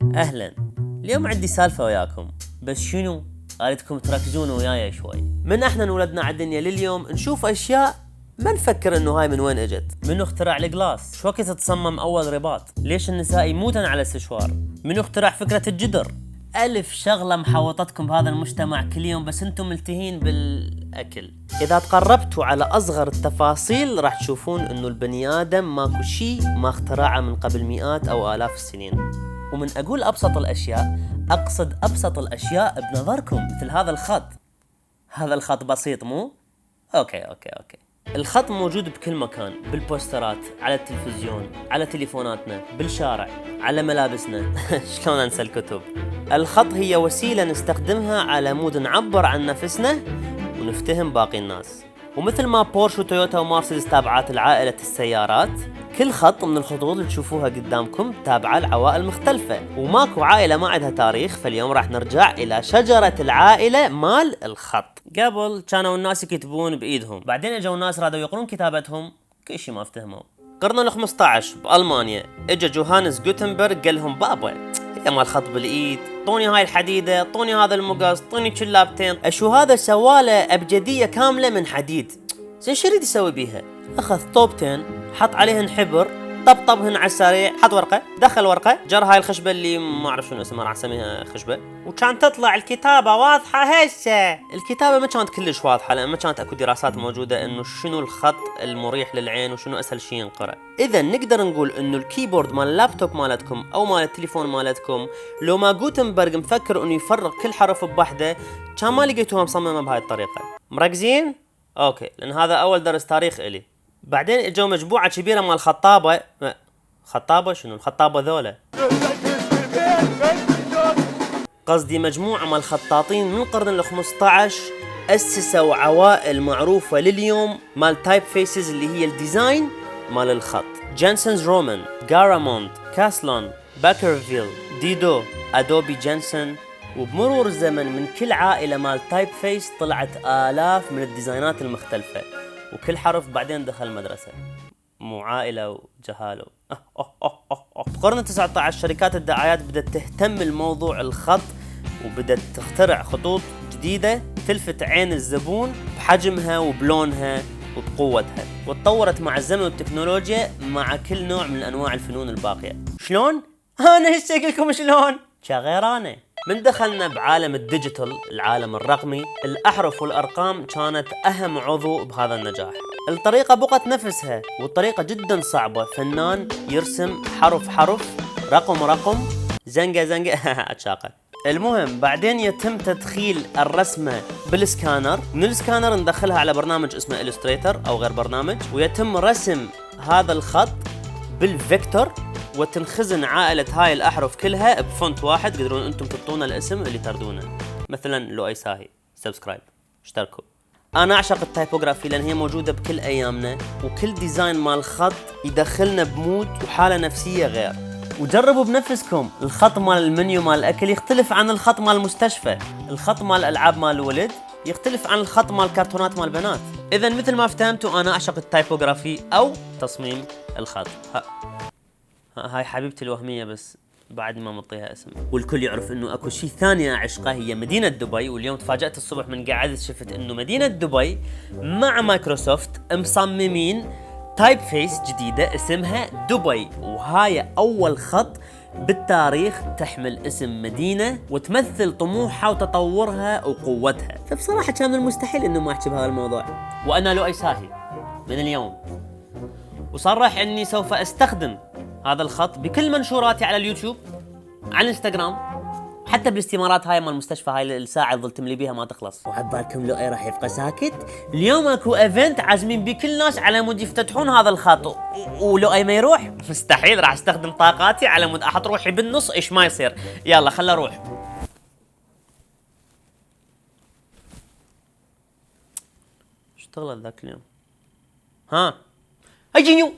أهلا. اليوم عندي سالفة وياكم، بس شنو؟ أريدكم تركزون وياي شوي. من احنا انولدنا على الدنيا لليوم نشوف أشياء ما نفكر انه هاي من وين اجت. منو اخترع الجلاس؟ شو وقت تصمم اول رباط؟ ليش النساء يموتن على السشوار؟ منو اخترع فكرة الجدر؟ ألف شغلة محوطتكم بهذا المجتمع كل يوم، بس انتم ملتهين بالأكل. إذا تقربتوا على أصغر التفاصيل راح تشوفون انه البني آدم ماكو شيء ما اخترعه من قبل مئات أو آلاف السنين. ومن أقول أبسط الأشياء أقصد أبسط الأشياء بنظركم، مثل هذا الخط. هذا الخط بسيط مو؟ أوكي. الخط موجود بكل مكان، بالبوسترات، على التلفزيون، على تليفوناتنا، بالشارع، على ملابسنا. شلون أنسى الكتب؟ الخط هي وسيلة نستخدمها على مود نعبر عن نفسنا ونفتهم باقي الناس. ومثل ما بورش وتويوتا ومرسيدس تابعات لعائلة السيارات، كل خط من الخطوط اللي تشوفوها قدامكم تابعة لعوائل مختلفة، وماكو عائلة ما عندها تاريخ. فاليوم راح نرجع إلى شجرة العائلة مال الخط. قبل كانوا الناس يكتبون بإيدهم، بعدين اجوا الناس رادوا يقرون كتابتهم، كل شيء ما افتهموا. قرن ال15 بألمانيا اجا جوهانس غوتنبرغ قال لهم بابا يا مال خط بالايد، طوني هاي الحديده، طوني هذا المقص، طوني شلابتين. اشو هذا؟ سواله ابجديه كامله من حديد. زين شو يريد يسوي بيها؟ اخذ طوبتين، حط عليهن حبر، طبطبهن على السريع، حط ورقه، دخل ورقه، جر هاي الخشبه اللي ما اعرف شنو اسمها، راح اسميها خشبه، وكان تطلع الكتابه واضحه هسه. الكتابه ما كانت كلش واضحه لان ما كانت اكو دراسات موجوده انه شنو الخط المريح للعين وشنو اسهل شيء ينقرا. اذا نقدر نقول انه الكيبورد مال اللابتوب مالتكم او مال التليفون مالتكم لو ما غوتنبرغ مفكر انه يفرق كل حرف بوحده كان ما لقيتوها مصممه بهاي الطريقه. مركزين؟ اوكي، لان هذا اول درس تاريخ الي. بعدين اجوا مجموعه كبيره مال خطابه. خطابه شنو الخطابه ذولا؟ قصدي مجموعه مال خطاطين من القرن ال15 اسسوا عوائل معروفه لليوم مال تايب فيسز اللي هي الديزاين مال الخط. جانسنز رومان، جاراموند، كاسلون، باكرفيل، ديدو، ادوبي جانسن. وبمرور الزمن من كل عائلة مال تايب فيس طلعت آلاف من الديزاينات المختلفة، وكل حرف بعدين دخل مدرسة. مو عائلة وجهالة. بقرن 19 شركات الدعايات بدأت تهتم الموضوع الخط، وبدأت تخترع خطوط جديدة تلفت عين الزبون بحجمها وبلونها وبقوتها، وتطورت مع الزمن والتكنولوجيا مع كل نوع من أنواع الفنون الباقية. شلون؟ أنا هسه أقولكم شلون؟ شغيرانة. من دخلنا بعالم الديجيتال، العالم الرقمي، الأحرف والأرقام كانت أهم عضو بهذا النجاح. الطريقة بقت نفسها، والطريقة جدا صعبة. فنان يرسم حرف حرف، رقم رقم، زنقة زنقة. أتشاقة. المهم بعدين يتم تدخيل الرسمة بالسكانر، من السكانر ندخلها على برنامج اسمه إلستريتر أو غير برنامج، ويتم رسم هذا الخط بالفيكتور، وتنخزن عائلة هاي الأحرف كلها بفونت واحد. تقدرون أنتم تحطون الاسم اللي تردونه، مثلا لؤي ساهي. سبسكرايب، اشتركوا. أنا أعشق التايبوغرافي لأن هي موجودة بكل أيامنا، وكل ديزاين مال خط يدخلنا بمود وحالة نفسية غير. وجربوا بنفسكم، الخط مال المنيو مال الأكل يختلف عن الخط مال المستشفى، الخط مال الألعاب مال الولد يختلف عن الخط مال الكرتونات مال البنات. إذا مثل ما فهمتوا أنا أعشق التايبوغرافي أو تصميم الخط. هاي حبيبتي الوهمية بس بعد ما مطيها اسم. والكل يعرف انه اكو شيء ثاني اعشقه، هي مدينة دبي. واليوم تفاجأت الصبح من قاعد شفت انه مدينة دبي مع مايكروسوفت مصممين تايب فيس جديدة اسمها دبي، وهاي اول خط بالتاريخ تحمل اسم مدينة وتمثل طموحها وتطورها وقوتها. فبصراحة كان من المستحيل انه ما احكي بهذا الموضوع. وانا لؤي ساهي من اليوم وصرح اني سوف استخدم هذا الخط بكل منشوراتي على اليوتيوب، على الانستغرام، حتى بالاستمارات هاي مال المستشفى، هاي الساعة اللي ظلت تملي بيها ما تخلص. وعبالكم لؤي راح يبقى ساكت؟ اليوم اكو ايفنت عازمين بيه كل الناس على مود يفتتحون هذا الخط، ولؤي ما يروح؟ مستحيل. راح استخدم طاقاتي على مود احط روحي بالنص، ايش ما يصير. يلا خلنا اروح. اشتغلت ذاك اليوم. ها اجينيو.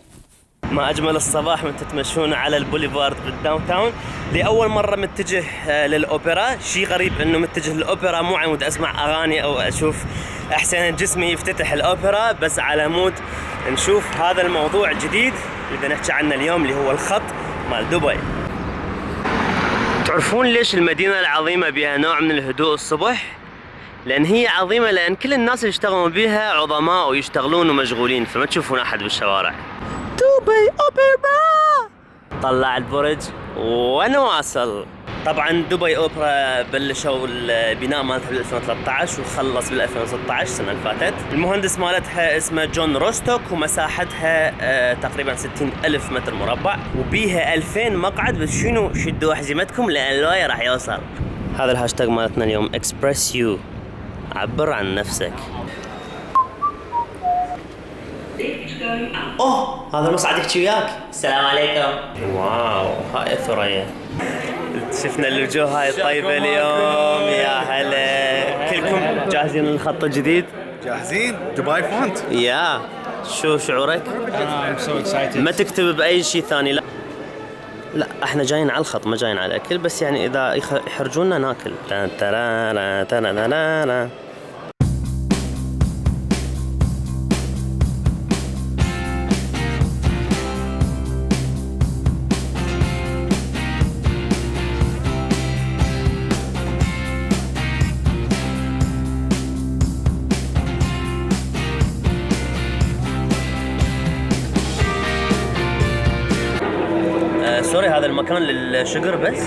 ما أجمل الصباح من تتمشون على البوليفارد بالداون تاون. لأول مرة متجه للأوبرا. شيء غريب إنه متجه للأوبرا مو على مود أسمع أغاني أو أشوف أحسن جسمي يفتتح الأوبرا، بس على مود نشوف هذا الموضوع الجديد اللي بدنا نحكي عنه اليوم اللي هو الخط مال دبي. تعرفون ليش المدينة العظيمة بها نوع من الهدوء الصبح؟ لأن هي عظيمة لأن كل الناس اللي يشتغلون بها عظماء ويشتغلون ومشغولين، فما تشوفون أحد بالشوارع. دبي أوبرا. طلع البرج ونواصل. طبعا دبي أوبرا بلشوا البناء مالتها بال 2013 وخلص بال 2016 السنة اللي فاتت. المهندس مالتها اسمه جون روستوك ومساحتها تقريبا 60,000 متر مربع وبيها 2000 مقعد. بس شنو شدوا أحزمتكم لأن الواي راح يوصل. هذا الهاشتاج مالتنا اليوم اكسبرس يو، عبر عن نفسك. اوه هذا المصعد يحكي وياك. السلام عليكم. واو هاي ثريا. شفنا الوجوه هاي الطيبة اليوم. يا هلا، كلكم جاهزين للخط الجديد؟ جاهزين؟ دبي فونت. يا شو شعورك؟ ما تكتب بأي شيء ثاني. لا احنا جايين على الخط ما جايين على الاكل، بس يعني اذا يحرجونا ناكل. سوري هذا المكان للشجر بس؟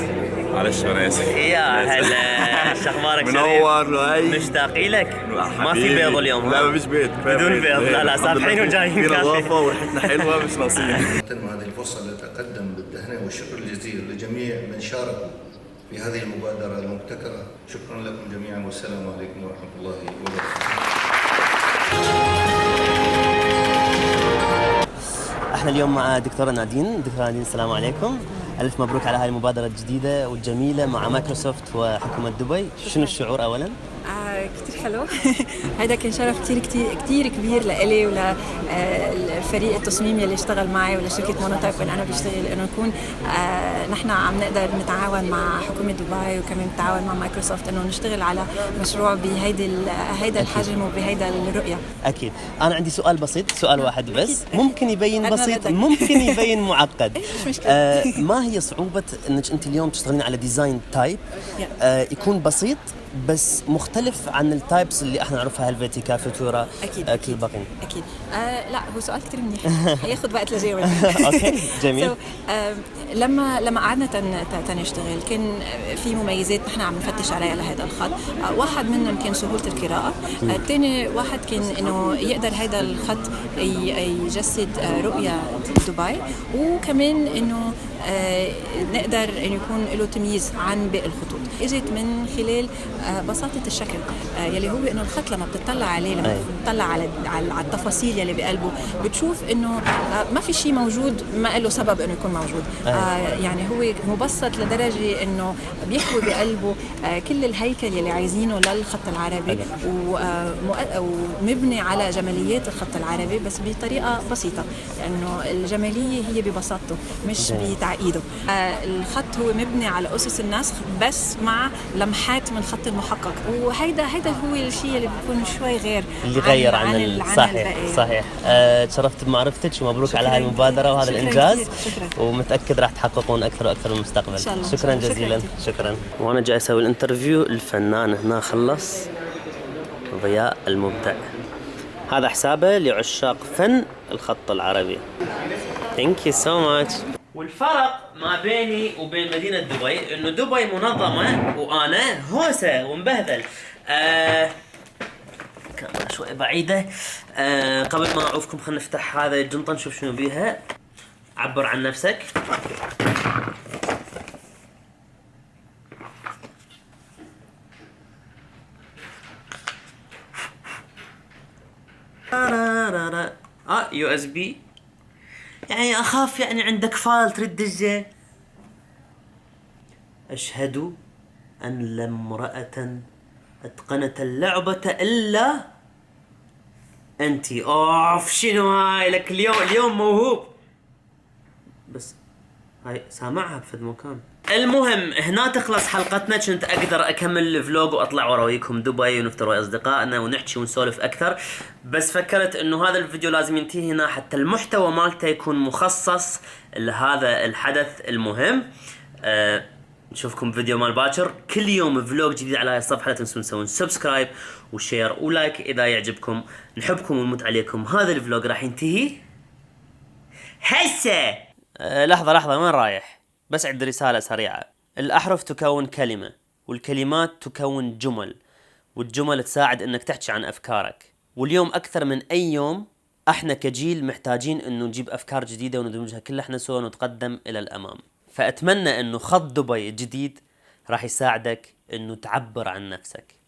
معلش انا اسف. يا هلا شو اخبارك؟ منور لؤي. مشتاقين لك. ما في بيض اليوم؟ لا ما فيش بيض. بدون بيض. لا سامحين وجايين في نظافه وريحتنا حلوه مش ناقصين. هذه الفرصه لأتقدم بالتهنئه والشكر الجزيل لجميع من شاركوا في هذه المبادره المبتكره. شكرا لكم جميعا والسلام عليكم ورحمه الله وبركاته. احنا اليوم مع دكتورة نادين. دكتورة نادين السلام عليكم. ألف مبروك على هاي المبادرة الجديدة والجميلة مع مايكروسوفت وحكومة دبي. شنو الشعور أولا؟ كتير حلو. هيدا كان شرف كتير كتير كتير كبير لإلي وللفريق التصميمي اللي اشتغل معي ولشركة مونوتايب اللي أنا بشتغل، إنه نكون نحن عم نقدر نتعاون مع حكومة دبي وكمان نتعاون مع مايكروسوفت إنه نشتغل على مشروع هيدا الحجم وبهيدا الرؤية. أكيد. أنا عندي سؤال بسيط، سؤال واحد بس. ممكن يبين بسيط ممكن يبين معقد. ما هي صعوبة إنك أنت اليوم تشتغلين على ديزاين تايب يكون بسيط بس مختلف عن التايبس اللي احنا نعرفها، هلفيتيكا، فوتورا، كل باقين؟ اكيد. لا هو سؤال كتير منيح. هياخد وقت لجاوب. اوكي جميل. لما قعدنا تنشتغل كان في مميزات نحن عم نفتش عليها لهذا الخط. واحد منهم كان سهولة القراءة. الثاني واحد كان انه يقدر هذا الخط يجسد رؤية دبي، وكمان انه نقدر انه يكون له تمييز عن باقي الخطوط. اجت من خلال بساطة الشكل يلي هو انه الخط لما بتطلع عليه، لما بتطلع على التفاصيل يلي بقلبه بتشوف انه ما في شيء موجود ما له سبب انه يكون موجود. يعني هو مبسط لدرجة انه بيحوي بقلبه كل الهيكل يلي عايزينه للخط العربي، ومبني على جماليات الخط العربي بس بطريقة بسيطة، لانه الجمالية هي ببساطته مش بتعقيده. الخط هو مبني على اسس النسخ بس مع لمحات من الخط المحقق، وهيدا هو الشيء اللي بيكون شوي غير اللي غير عن صحيح. تشرفت بمعرفتك ومبروك على هاي المبادرة وهذا الإنجاز. شكرا. ومتأكد راح تحققون أكثر وأكثر في المستقبل. شكرا جزيلا. شكرا. وأنا جاي أسوي الانترفيو. الفنان هنا خلص، ضياء المبدع. هذا حسابه لعشاق فن الخط العربي. Thank you so much. والفرق ما بيني وبين مدينة دبي إنه دبي منظمة وأنا هوسة ومبهذل. كاميرا شوي بعيدة. قبل ما أعوفكم خلينا نفتح هذا الجنطة نشوف شنو بيها. عبر عن نفسك. USB. يعني أخاف يعني عندك فايل ترد تدزه. أشهد أن لا امرأة أتقنت اللعبة إلا أنتي. أوف شنو هاي لك اليوم موهوب. بس هاي سامعها بفد مكان. المهم هنا تخلص حلقتنا. كنت اقدر اكمل الفلوج واطلع وراويكم دبي ونفتر ويا اصدقائنا ونحكي ونسولف اكثر، بس فكرت انه هذا الفيديو لازم ينتهي هنا حتى المحتوى مالته يكون مخصص لهذا الحدث المهم. نشوفكم فيديو مال باكر، كل يوم فلوج جديد على هاي الصفحة. لا تنسون تسوون سبسكرايب وشير ولايك إذا يعجبكم. نحبكم ونموت عليكم. هذا الفلوج راح ينتهي هسه. لحظة وين رايح؟ بس عندي رسالة سريعة. الأحرف تكون كلمة، والكلمات تكون جمل، والجمل تساعد انك تحكي عن افكارك. واليوم اكثر من اي يوم احنا كجيل محتاجين انه نجيب افكار جديدة وندمجها كلها احنا سوا ونتقدم الى الامام. فاتمنى انه خط دبي الجديد راح يساعدك انه تعبر عن نفسك.